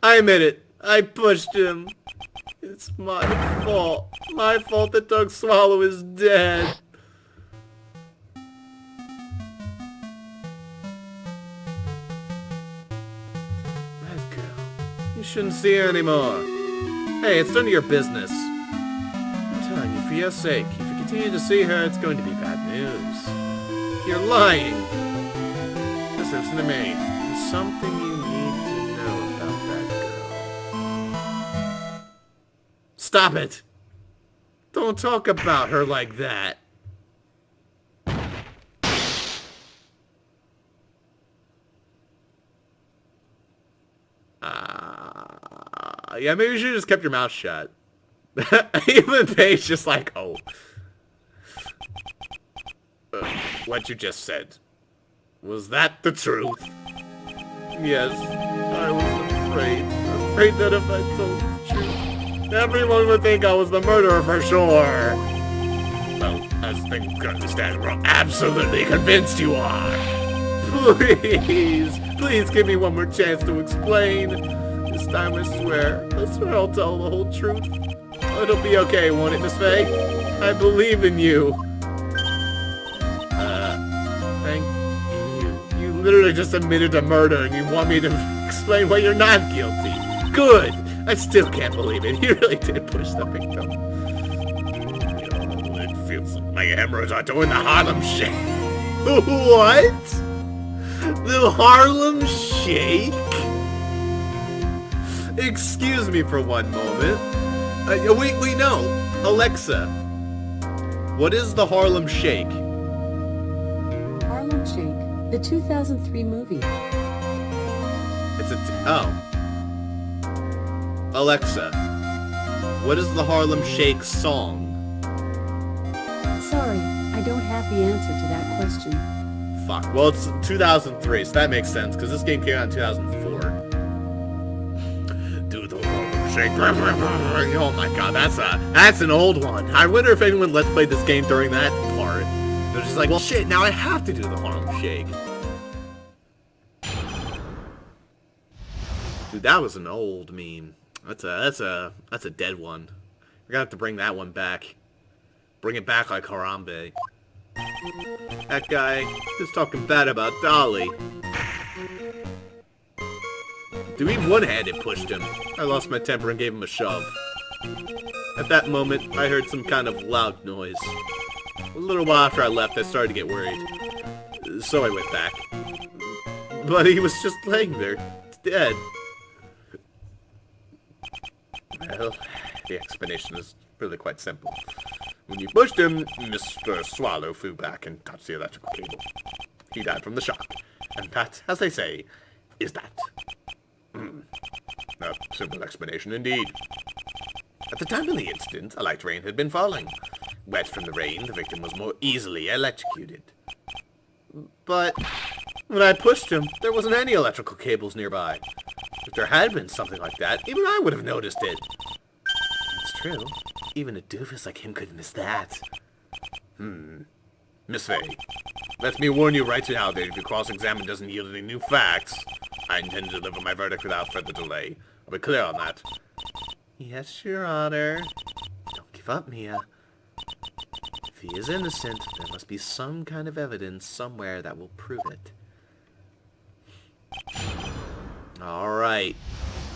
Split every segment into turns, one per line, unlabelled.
I admit it. I pushed him. It's my fault. My fault that Doug Swallow is dead. That girl. You shouldn't see her anymore. Hey, it's none of your business. I'm telling you, for your sake, if you continue to see her, it's going to be bad news. You're lying. Listen to me. There's something you need to know about that girl. Stop it! Don't talk about her like that. Yeah, maybe you should have just kept your mouth shut. Even Paige just like, oh. What you just said. Was that the truth? Yes, I was afraid. Afraid that if I told the truth, everyone would think I was the murderer for sure. Well, as things currently stand, we're absolutely convinced you are. Please give me one more chance to explain. This time I swear I'll tell the whole truth. It'll be okay, won't it, Miss Faye? I believe in you. Thank you. You literally just admitted to murder and you want me to explain why you're not guilty. Good! I still can't believe it. You really did push the victim. It feels like my hemorrhoids are doing the Harlem Shake. What? The Harlem Shake? Excuse me for one moment. Wait, no. Alexa, what is the Harlem Shake?
Harlem Shake, the 2003 movie.
Alexa, what is the Harlem Shake song?
Sorry, I don't have the answer to that question.
Fuck. Well, it's 2003, so that makes sense, because this game came out in 2004. Do the Harlem Shake. Oh my god, that's an old one. I wonder if anyone Let's Play this game during that part. They're just like, well shit, now I have to do the Harlem Shake. Dude, that was an old meme. That's a dead one. We're gonna have to bring that one back. Bring it back like Harambe. That guy is talking bad about Dolly. Dude, he one-handed pushed him. I lost my temper and gave him a shove. At that moment, I heard some kind of loud noise. A little while after I left, I started to get worried. So I went back. But he was just laying there, dead. Well, the explanation is really quite simple. When you pushed him, Mr. Swallow flew back and touched the electrical cable. He died from the shock. And that, as they say, is that. A simple explanation indeed. At the time of the incident, a light rain had been falling. Wet from the rain, the victim was more easily electrocuted. But when I pushed him, there wasn't any electrical cables nearby. If there had been something like that, even I would have noticed it. It's true. Even a doofus like him could miss that. Miss Faye, let me warn you right now that if your cross-examination doesn't yield any new facts, I intend to deliver my verdict without further delay. I'll be clear on that. Yes, Your Honor. Don't give up, Mia. If he is innocent, there must be some kind of evidence somewhere that will prove it. Alright.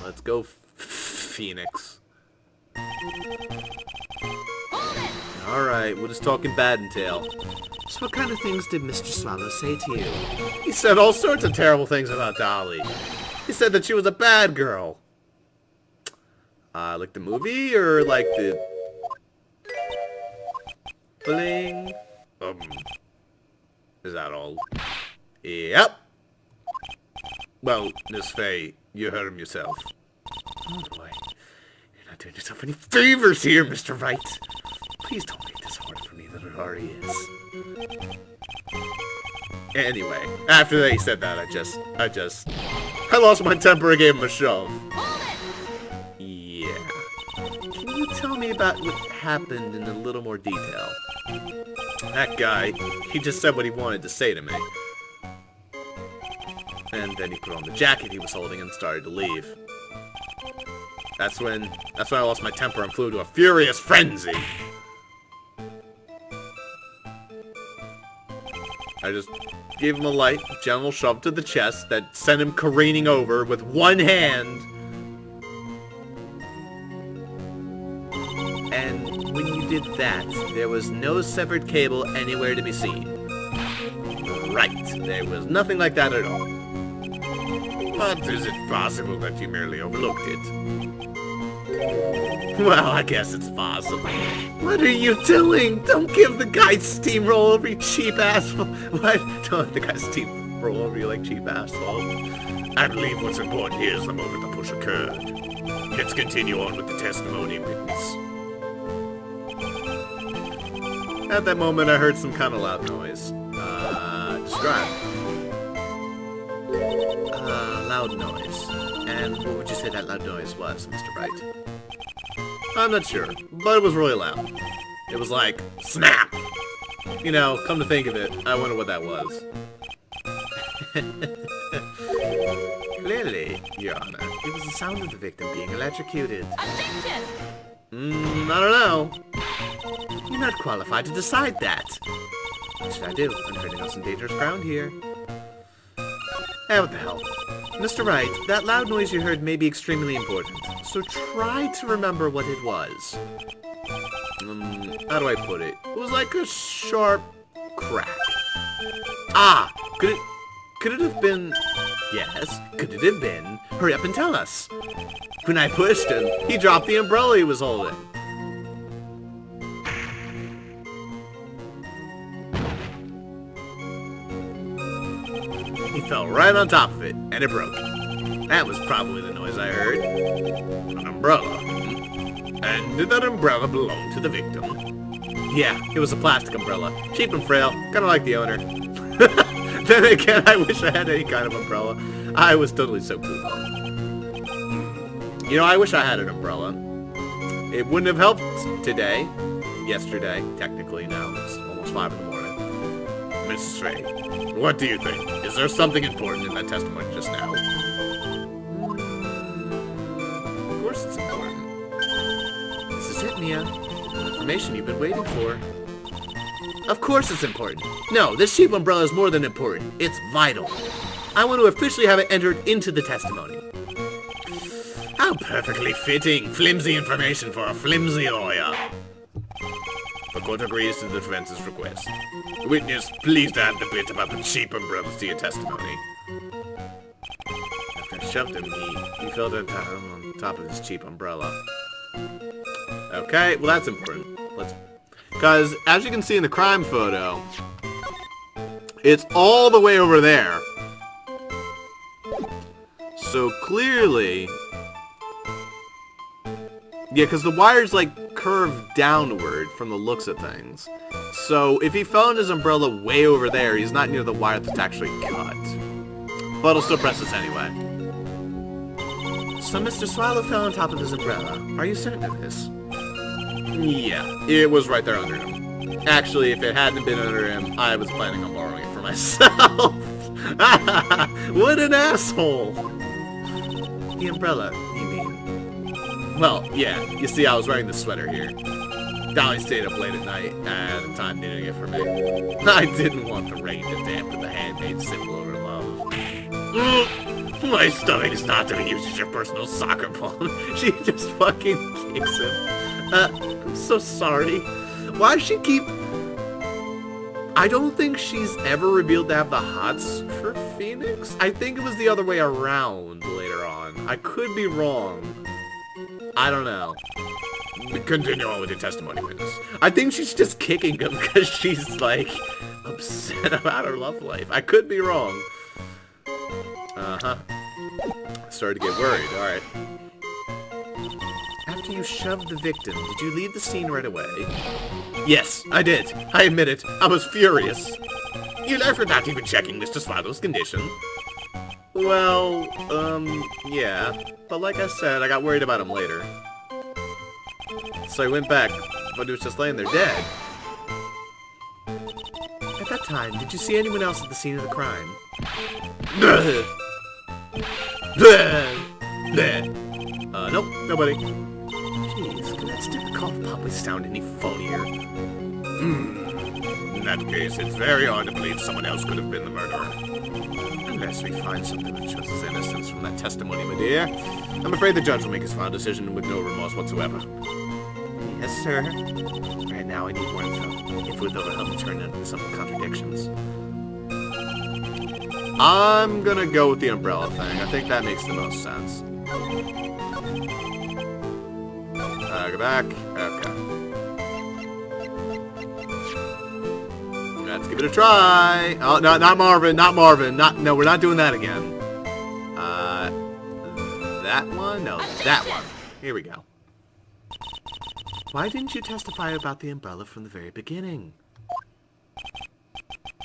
Let's go, Phoenix. Alright, we're just talking Baddentail. So what kind of things did Mr. Swallow say to you? He said all sorts of terrible things about Dolly. He said that she was a bad girl. Like the movie, or like the... Bling. Is that all? Yep. Well, Miss Faye, you heard him yourself. Oh boy. You're not doing yourself any favors here, Mr. Wright. Please don't make this harder for me than it already is. Anyway, after he said that, I lost my temper and gave him a shove. Yeah. Can you tell me about what happened in a little more detail? That guy, he just said what he wanted to say to me. And then he put on the jacket he was holding and started to leave. That's when I lost my temper and flew to a furious frenzy. I just gave him a light, gentle shove to the chest that sent him careening over with one hand. And when you did that, there was no severed cable anywhere to be seen. Right, there was nothing like that at all. But is it possible that you merely overlooked it? Well, I guess it's possible. What are you doing? Don't give the guy steamroll over, you cheap asshole. What? Don't let the guy steamroll over you like cheap asshole. I believe what's important here is the moment the push occurred. Let's continue on with the testimony witness. At that moment, I heard some kind of loud noise. Describe. Loud noise. And what would you say that loud noise was, Mr. Wright? I'm not sure, but it was really loud. It was like, snap! You know, come to think of it, I wonder what that was. Clearly, Your Honor, it was the sound of the victim being electrocuted.
Objection!
I don't know. You're not qualified to decide that. What should I do? I'm treading on some dangerous ground here. What the hell? Mr. Wright, that loud noise you heard may be extremely important, so try to remember what it was. How do I put it? It was like a sharp crack. Ah! Could it have been... Yes, could it have been... Hurry up and tell us! When I pushed him, he dropped the umbrella he was holding. He fell right on top of it, and it broke. That was probably the noise I heard. An umbrella. And did that umbrella belong to the victim? Yeah, it was a plastic umbrella. Cheap and frail, kinda like the owner. Then again, I wish I had any kind of umbrella. I was totally so cool. You know, I wish I had an umbrella. It wouldn't have helped today. Yesterday, technically. Now it's almost 5 in the morning. Mrs. Stray, what do you think? Is there something important in that testimony just now? Of course it's important. This is it, Mia. The information you've been waiting for. Of course it's important. No, this cheap umbrella is more than important. It's vital. I want to officially have it entered into the testimony. How perfectly fitting. Flimsy information for a flimsy lawyer. The court agrees to the defense's request. Witness, please add the bit about the cheap umbrellas to your testimony. After I shoved him, he fell down on top of his cheap umbrella. Okay, well that's important. Because, as you can see in the crime photo, it's all the way over there. So clearly... Yeah, because the wire's like curved downward from the looks of things. So if he fell on his umbrella way over there, he's not near the wire that's actually cut. But I'll still press this anyway. So Mr. Swallow fell on top of his umbrella. Are you certain of this? Yeah, it was right there under him. Actually, if it hadn't been under him, I was planning on borrowing it for myself. What an asshole! The umbrella, you mean? Well, yeah, you see I was wearing this sweater here. Dolly stayed up late at night, and at the time knitting it for me. I didn't want the rain to dampen the handmade symbol of her love. My stomach is not to be used as your personal soccer ball. She just fucking kicks him. I'm so sorry. Why does she keep... I don't think she's ever revealed to have the hots for Phoenix. I think it was the other way around later on. I could be wrong. I don't know. Continue on with your testimony, witness. I think she's just kicking him because she's, like, upset about her love life. I could be wrong. Uh-huh. Started to get worried. Alright. After you shoved the victim, did you leave the scene right away? Yes, I did. I admit it. I was furious. You left without even checking Mr. Swallow's condition. Well, yeah. But like I said, I got worried about him later. So I went back, but he was just laying there dead. At that time, did you see anyone else at the scene of the crime? Nope, Nobody. Jeez, can that stupid cough probably sound any funnier? In that case, it's very hard to believe someone else could have been the murderer. Unless we find something that shows his innocence from that testimony, my dear. I'm afraid the judge will make his final decision with no remorse whatsoever. Yes, sir. Right now I need more info. If it would help me turn into some contradictions. I'm gonna go with the umbrella thing. I think that makes the most sense. Go back. Okay. Let's give it a try. Oh, no, not Marvin. Not Marvin. No, we're not doing that again. That one? No, that one. Here we go. Why didn't you testify about the umbrella from the very beginning?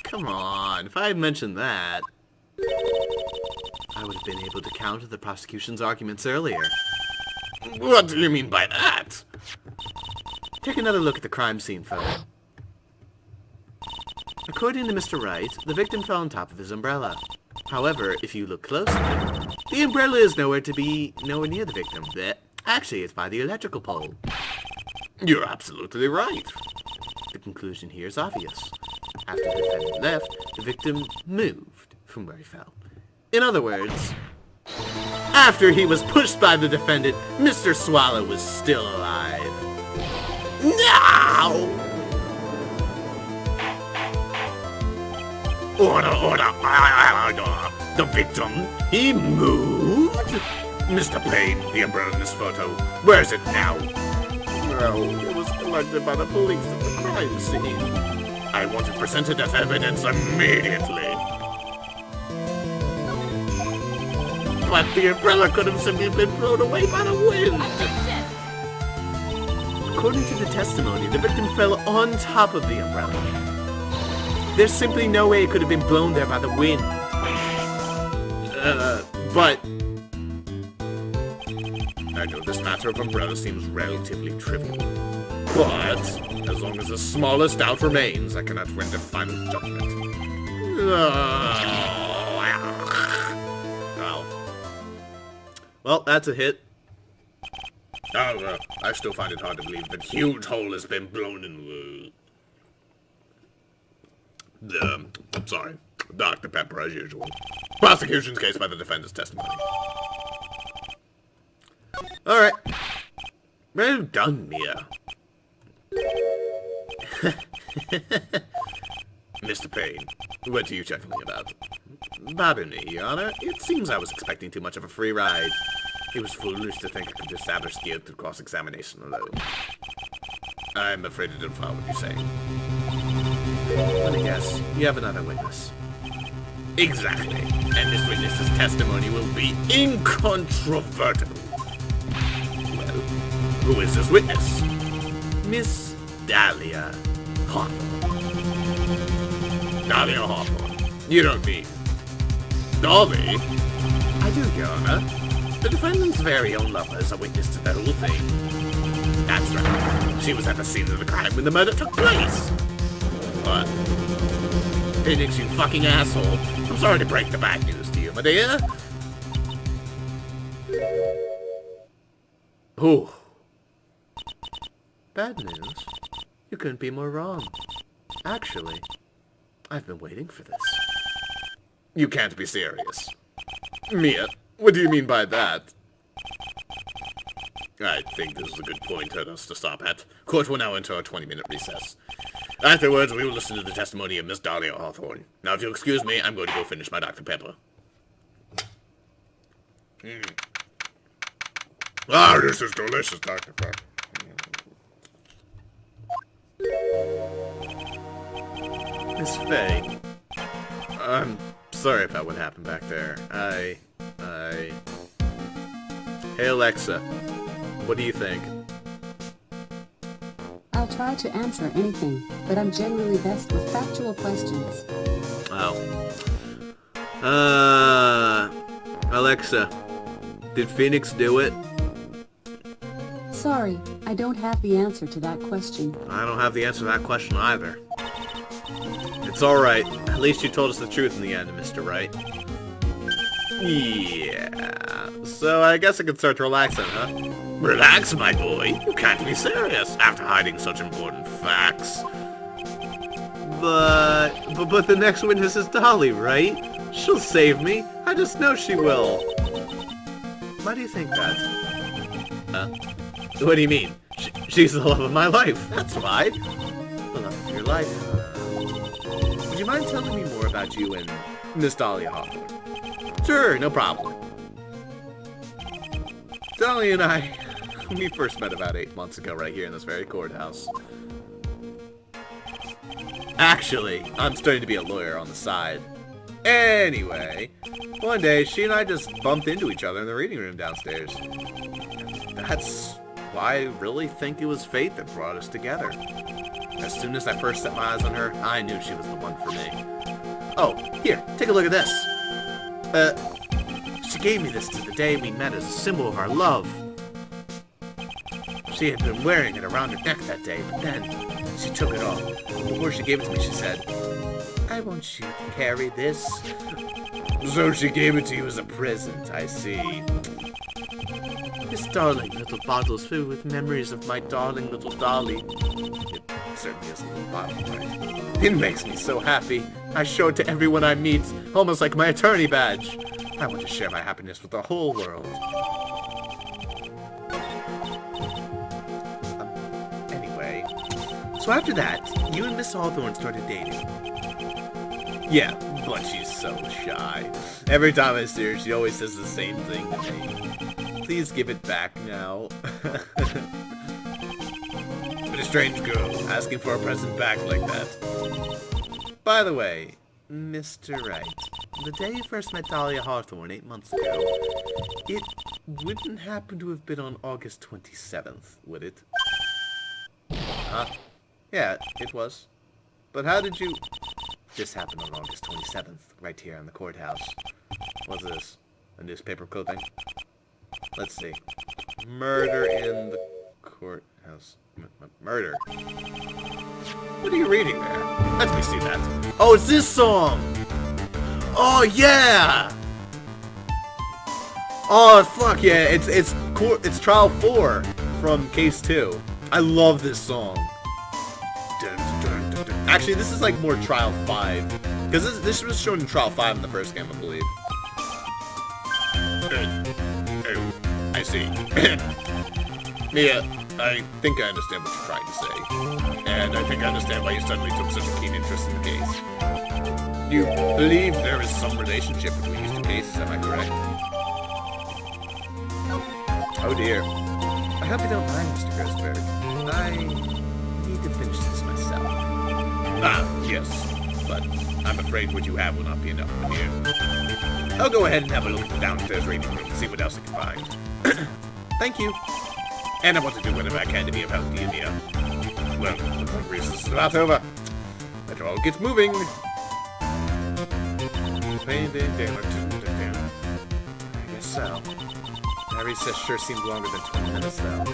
Come on. If I had mentioned that, I would have been able to counter the prosecution's arguments earlier. What do you mean by that? Take another look at the crime scene photo. According to Mr. Wright, the victim fell on top of his umbrella. However, if you look closely, the umbrella is nowhere near the victim. Actually, it's by the electrical pole. You're absolutely right. The conclusion here is obvious. After the defendant left, the victim moved from where he fell. In other words, after he was pushed by the defendant, Mr. Swallow was still alive. No! Order! The victim, he moved? Mr. Payne, the umbrella in this photo, where is it now? Well, it was collected by the police at the crime scene. I want it presented as evidence immediately. But the umbrella could have simply been blown away by the wind. According to the testimony, the victim fell on top of the umbrella. There's simply no way it could have been blown there by the wind. But I know this matter of umbrella seems relatively trivial. But as long as the smallest doubt remains, I cannot render final judgment. Well, that's a hit. However, I still find it hard to believe that huge hole has been blown in I'm sorry. Dr. Pepper, as usual. Prosecution's case by the defendant's testimony. Alright. Well done, Mia. Mr. Payne, what are you checking me about? Pardon me, Your Honor. It seems I was expecting too much of a free ride. It was foolish to think I could establish guilt through cross-examination alone. I'm afraid I didn't follow what you're saying. Let me guess. You have another witness. Exactly. And this witness's testimony will be incontrovertible. Well, who is this witness? Miss Dahlia Hawthorne. Dahlia Hawthorne. You don't mean Dolly? I do, Your Honor. The defendant's very own lover is a witness to the whole thing. That's right. She was at the scene of the crime when the murder took place. What? Phoenix, you fucking asshole. I'm sorry to break the bad news to you, my dear. Oh. Bad news? You couldn't be more wrong. Actually, I've been waiting for this. You can't be serious. Mia, what do you mean by that? I think this is a good point for us to stop at. Court will now enter our 20-minute recess. Afterwards, we will listen to the testimony of Miss Dahlia Hawthorne. Now, if you'll excuse me, I'm going to go finish my Dr. Pepper. Ah, this is delicious, Dr. Pepper. Miss Faye, I'm sorry about what happened back there. Hey, Alexa. What do you think?
I'll try to answer anything, but I'm generally best with factual questions.
Oh. Alexa, did Phoenix do it?
Sorry, I don't have the answer to that question.
I don't have the answer to that question either. It's alright. At least you told us the truth in the end, Mr. Wright. Yeah. So I guess I can start to relax then, huh? Relax, my boy. You can't be serious after hiding such important facts. But the next witness is Dolly, right? She'll save me. I just know she will. Why do you think that? What do you mean? She's the love of my life. That's why. The love of your life. Would you mind telling me more about you and Miss Dahlia Hawthorne? Sure, no problem. Dolly and I, we first met about 8 months ago right here in this very courthouse. Actually, I'm studying to be a lawyer on the side. Anyway, one day she and I just bumped into each other in the reading room downstairs. That's why I really think it was fate that brought us together. As soon as I first set my eyes on her, I knew she was the one for me. Oh, here, take a look at this. She gave me this to the day we met as a symbol of our love. She had been wearing it around her neck that day, but then she took it off. Before she gave it to me, she said, "I want you to carry this." So she gave it to you as a present, I see. This darling little bottle's filled with memories of my darling little Dolly. It certainly is a little bottle, right? It makes me so happy. I show it to everyone I meet, almost like my attorney badge. I want to share my happiness with the whole world. Anyway, so after that, you and Miss Hawthorne started dating. Yeah, but she's so shy. Every time I see her, she always says the same thing to me. Please give it back now. But a strange girl, asking for a present back like that. By the way, Mr. Wright, the day you first met Dahlia Hawthorne 8 months ago, it wouldn't happen to have been on August 27th, would it? Huh? Yeah, it was. But how did you... This happened on August 27th, right here in the courthouse. What's this? A newspaper clipping? Let's see. Murder in the courthouse. Murder. What are you reading there? Let me see that. Oh, it's this song! Oh, yeah! Oh, fuck yeah. It's Trial 4 from Case 2. I love this song. Dun, dun, dun, dun. Actually, this is like more Trial 5. Because this was shown in Trial 5 in the first game, I believe. Oh, I see. Mia, I think I understand what you're trying to say. And I think I understand why you suddenly took such a keen interest in the case. You believe there is some relationship between these two cases, am I correct? Oh dear. I hope you don't mind, Mr. Grossberg. I need to finish this myself. Ah, yes. But I'm afraid what you have will not be enough for you. I'll go ahead and have a look at the downstairs reading room and see what else I can find. Thank you. And I want to do whatever I can to be of help to you, Mia. Well, looks like recess is about over. Let's all get moving. I guess so. That recess sure seemed longer than 20 minutes, though.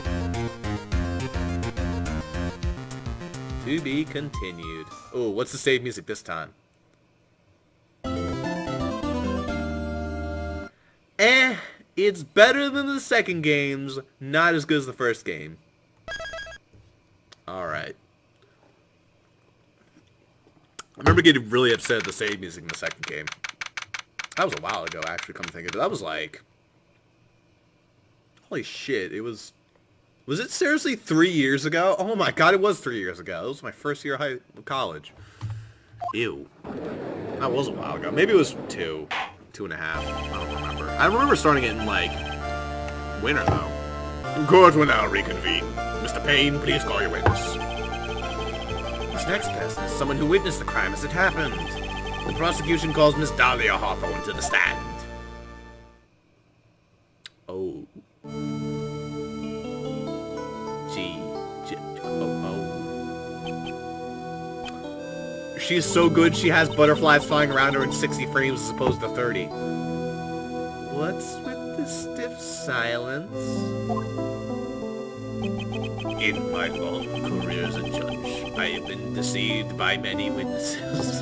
To be continued. Oh, what's the save music this time? It's better than the second games, not as good as the first game. Alright. I remember getting really upset at the save music in the second game. That was a while ago, actually, come to think of it. That was like... Holy shit, it was... Was it seriously 3 years ago? Oh my god, it was 3 years ago. It was my first year of college. Ew. That was a while ago. Maybe it was 2.5. I don't remember. I remember starting it in, like, winter, though. Court will now reconvene. Mr. Payne, please call your witness. This next person is someone who witnessed the crime as it happened. The prosecution calls Miss Dahlia Hawthorne to the stand. Oh. She's so good, she has butterflies flying around her in 60 frames as opposed to 30. What's with the stiff silence? In my long career as a judge, I have been deceived by many witnesses.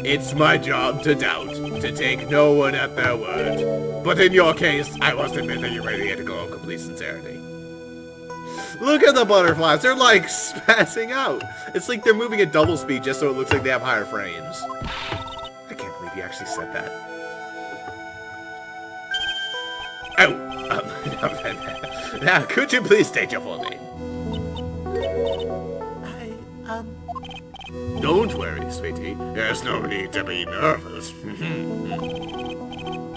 It's my job to doubt, to take no one at their word. But in your case, I must admit that you radiate a glow of complete sincerity. Look at the butterflies, they're like spazzing out. It's like they're moving at double speed just so it looks like they have higher frames. I can't believe you actually said that. Oh, now could you please state your full name? Don't worry, sweetie. There's no need to be nervous. If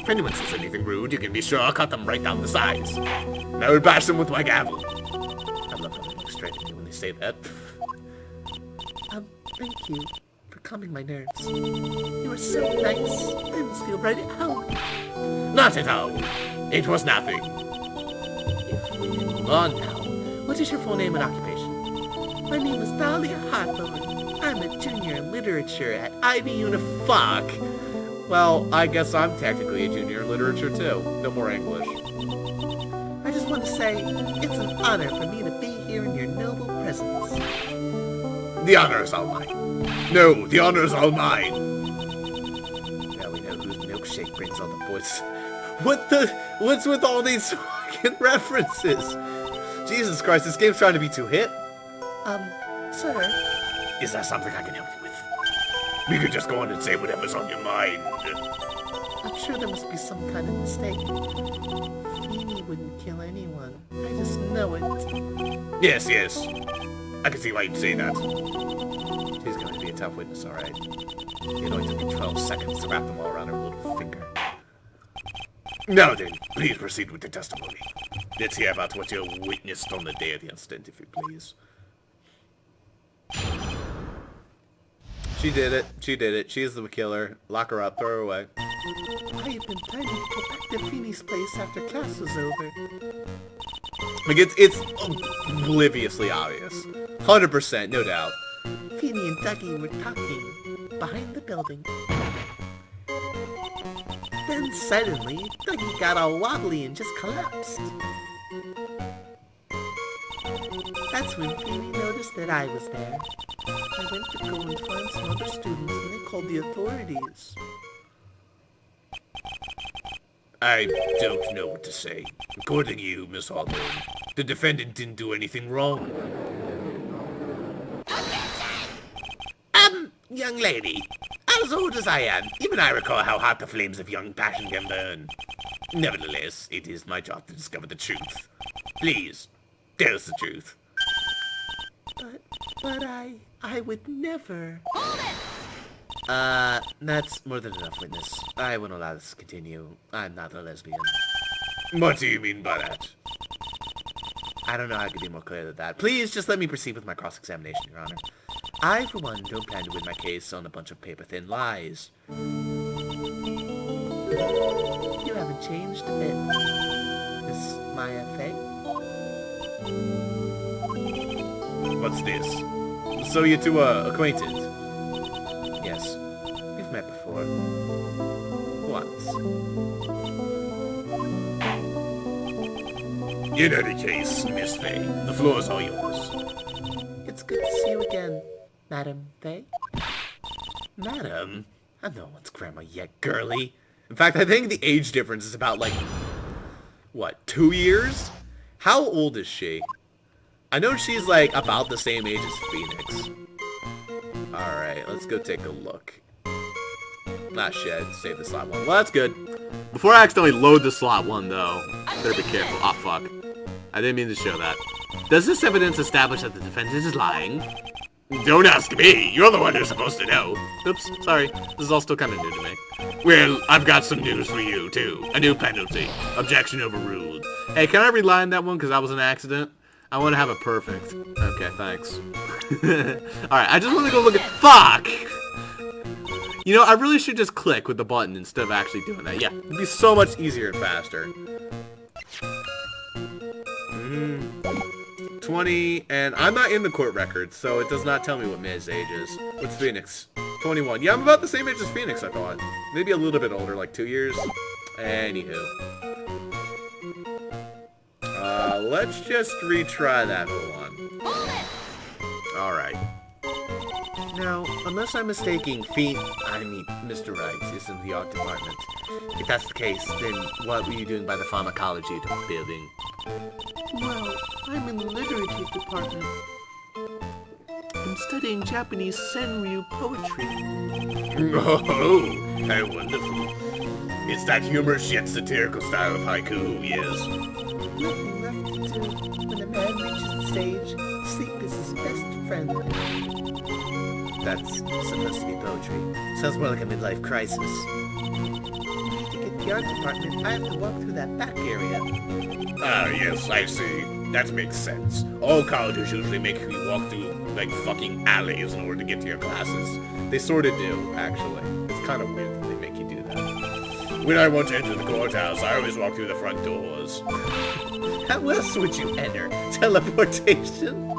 anyone says anything rude, you can be sure I'll cut them right down the sides. And I would bash them with my gavel. I love how they look straight at me when they say that. Thank you for calming my nerves. You were so nice. I almost feel right at home. Not at all. It was nothing. If we move on now, what is your full name and occupation? My name is Dahlia Hawthorne. I'm a junior in literature at Ivy Unifuck. Well, I guess I'm technically a junior in literature too. No more English. I just want to say, it's an honor for me to be here in your noble presence. The honor is all mine. No, the honor is all mine. Now we know whose milkshake brings all the boys. What's with all these fucking references? Jesus Christ, this game's trying to be too hip. Sir. Is that something I can help you with? We could just go on and say whatever's on your mind. I'm sure there must be some kind of mistake. Feeny wouldn't kill anyone. I just know it. Yes. I can see why you'd say that. She's going to be a tough witness, alright. It only took me 12 seconds to wrap them all around her little finger. Now then, please proceed with the testimony. Let's hear about what you witnessed on the day of the incident, if you please. She did it. She's the killer. Lock her up. Throw her away. I have been planning to go back to Feeny's place after class was over. Like, it's obliviously obvious. 100%, no doubt. Feeny and Dougie were talking behind the building. Then suddenly, Dougie got all wobbly and just collapsed. That's when Feeny noticed that I was there. I went to go and find some other students and they called the authorities. I don't know what to say. According to you, Miss Hawthorne, the defendant didn't do anything wrong. Young lady, as old as I am, even I recall how hot the flames of young passion can burn. Nevertheless, it is my job to discover the truth. Please, tell us the truth. But I would never. Hold it! That's more than enough, witness. I won't allow this to continue. I'm not a lesbian. What do you mean by that? I don't know how I could be more clear than that. Please, just let me proceed with my cross-examination, Your Honor. I, for one, don't plan to win my case on a bunch of paper-thin lies. You haven't changed a bit, Miss Maya Fey. What's this? So you two are acquainted? Yes. We've met before. Once. In any case, Miss Fey, the floor is all yours. It's good to see you again, Madam Fey. Madam? I'm no one's grandma yet, girly. In fact, I think the age difference is about, like, what, 2 years? How old is she? I know she's, like, about the same age as Phoenix. Alright, let's go take a look. Ah, shit, save the slot one. Well, that's good. Before I accidentally load the slot one, though, better be careful. Ah, fuck. I didn't mean to show that. Does this evidence establish that the defendant is lying? Don't ask me. You're the one who's supposed to know. Oops, sorry. This is all still kind of new to me. Well, I've got some news for you, too. A new penalty. Objection overruled. Hey, can I reline that one because that was an accident? I want to have it perfect. Okay, thanks. Alright, I just want to go look at... Fuck! You know, I really should just click with the button instead of actually doing that. Yeah, it'd be so much easier and faster. 20, and I'm not in the court records, so it does not tell me what May's age is. What's Phoenix? 21. Yeah, I'm about the same age as Phoenix, I thought. Maybe a little bit older, like 2 years. Anywho. Let's just retry that one. Alright. Now, unless I'm mistaken, Mr. Wright is in the art department. If that's the case, then what were you doing by the pharmacology building?
Well, I'm in the literature department. I'm studying Japanese senryu poetry.
Oh, how wonderful. It's that humorous yet satirical style of haiku, yes.
Nothing left to do. When a man reaches the stage, sleep is his best friend.
That's supposed to be poetry. Sounds more like a midlife crisis.
To get the art department, I have to walk through that back area.
Ah, yes, I see. That makes sense. All colleges usually make you walk through, like, fucking alleys in order to get to your classes. They sort of do, actually. It's kind of weird that they make you do that. When I want to enter the courthouse, I always walk through the front doors.
How else would you enter? Teleportation?